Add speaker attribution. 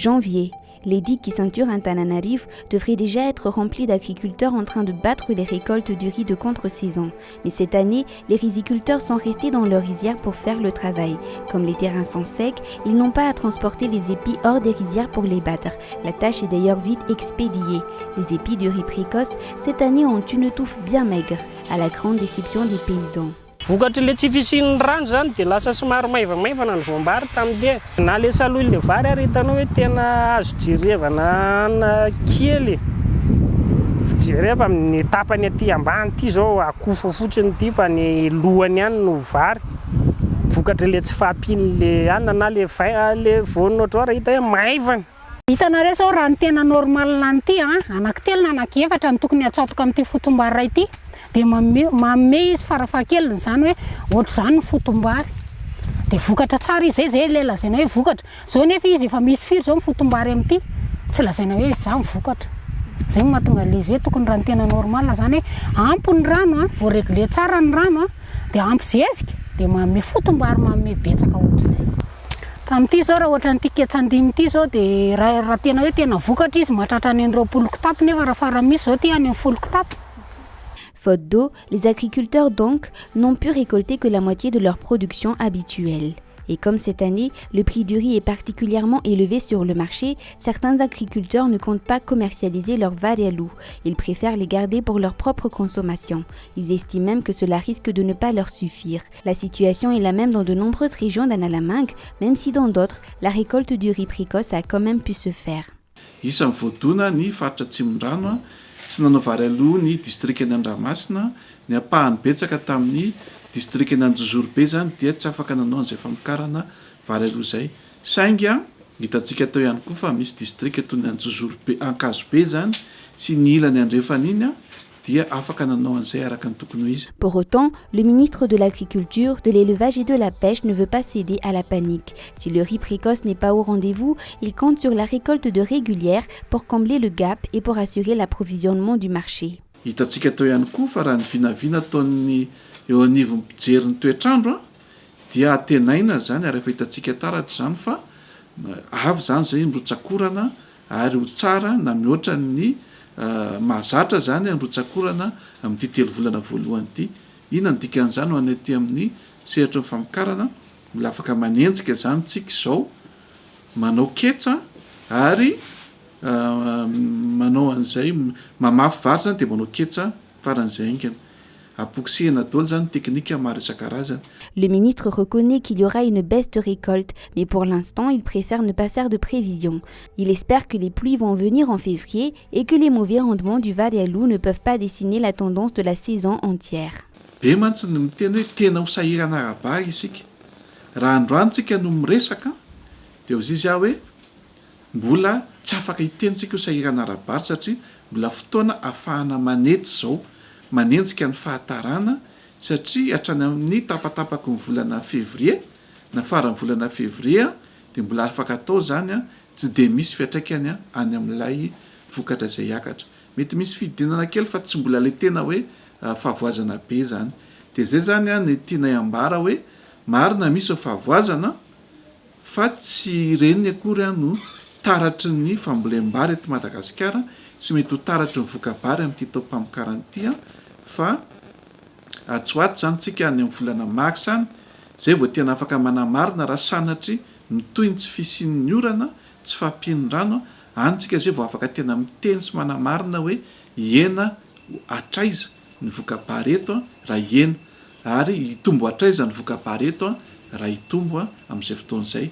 Speaker 1: Janvier. Les digues qui ceinturent Antananarivo devraient déjà être remplies d'agriculteurs en train de battre les récoltes du riz de contre-saison. Mais cette année, les riziculteurs sont restés dans leurs rizières pour faire le travail. Comme les terrains sont secs, ils n'ont pas à transporter les épis hors des rizières pour les battre. La tâche est d'ailleurs vite expédiée. Les épis du riz précoce, cette année, ont une touffe bien maigre, à la grande déception des paysans.
Speaker 2: Vokatra le tsy fisian'ny rano zany dia lasa somary maivamaivana ny voambary tamin'dia na le saloy le vary ary hitanao hoe tena azo jerevana na kely jereva amin'ny tapany aty ambany ity zao akofo fotsiny ity fa ny lohany ihany no vary vokatra le tsy fahampian'le anina na le voanina ohatrao raha hita hoe maivana.
Speaker 3: Hitanareo zao raha ny tena normal an'ity anankitelo na anankiefatra ny tokony atsatoka amin'ity fotom-bary ray ity dia manome izy farafahakeliny zany hoe ohatr' izany ny fotom-bary dia vokatra tsara izy zay le lazaina hoe vokatra zao nefa izy efa misy firy zao ny fotom-bary amin'ity tsy lazaina hoe izy zany vokatra zay no mahatonga le izy hoe tokony raha ny tena normal zany hoe ampy ny rano vao réglé tsara ny rano dia ampy zezika dia manome fotom-bary manome betsaka ohatr'izay. Tamin'ity zao raha ohatra n'ity ketsan-dimy ity zao dia raha tena hoe tena vokatra izy mahatratra any 20 kitapo nefa raha farany misy zao ty any 10 kitapo.
Speaker 1: Faute d'eau, les agriculteurs donc n'ont pu récolter que la moitié de leur production habituelle. Et comme cette année, le prix du riz est particulièrement élevé sur le marché, certains agriculteurs ne comptent pas commercialiser leurs varialous. Ils préfèrent les garder pour leur propre consommation. Ils estiment même que cela risque de ne pas leur suffire. La situation est la même dans de nombreuses régions d'Analamanga, même si dans d'autres, la récolte du riz précoce a quand même pu se faire.
Speaker 4: Tsy nanao vary aloha ny district an'Andramasina ny apahany betsaka tamin'ny district an'Anjozorobe zany dia tsy afaka nanao an'izay famokarana vary aloha zay saingy hitantsika tao ihany koa fa misy district toy ny Anjozorobe Ankazobe zany sy ny ilany andrefana iny
Speaker 1: Pour autant, le ministre de l'Agriculture, de l'Élevage et de la Pêche ne veut pas céder à la panique. Si le riz précoce n'est pas au rendez-vous, il compte sur la récolte de régulière pour combler le gap et pour assurer l'approvisionnement du marché.
Speaker 4: Hitantsika tao ihany koa fa raha ny vinavina ataony eo anivon'ny mpijery ny toetrandro dia atenaina zany ary efa hitantsika taratra zany fa avy zany zay mirotsakorana ary ho tsara na mihoatra ny mahazatra zany androtsakorana amin'ity 3 volana voalohany ity. Ina ny dikan'izany ho any aty amin'ny sehatra ny famokarana mila afaka manenjika zany tsika izao manao ketsa ary manao an'izay mamafy vary zany dia manao ketsa faran'izay ingana.
Speaker 1: Le ministre reconnaît qu'il y aura une baisse de récolte, mais pour l'instant, il préfère ne pas faire de prévisions. Il espère que les pluies vont venir en février et que les mauvais rendements du varialou ne peuvent pas dessiner la tendance de la saison entière.
Speaker 4: Manenjika ny fahatarana satria hatrany amin'ny tapatapaka ny volana février na farany volana février dia mbola afaka atao zany tsy dia misy fiatraikany any amin'ilay vokatra izay hiakatra. Mety misy fidinana kely fa tsy mbola le tena hoe fahavoazana be zany. Dia zay zany ny tiana hiambara hoe marina misy fahavoazana fa tsy ireny akory no taratry ny fambolem-bary eto Madagasikara sy mety ho taratry ny vokabary amin'ity taom-pamokarana ity fa atsoaty zany tsika any amin'ny volana mars any zay vao tena afaka manamarina raha sanatry mitoy ny tsy fisian'ny orana tsy fampian'ny rano antsika zay vao afaka tena miteny sy manamarina hoe iena atraiza ny vokabary eto raha iena ary hitombo atraiza ny vokabary eto raha hitombo amin'izay fotoana izay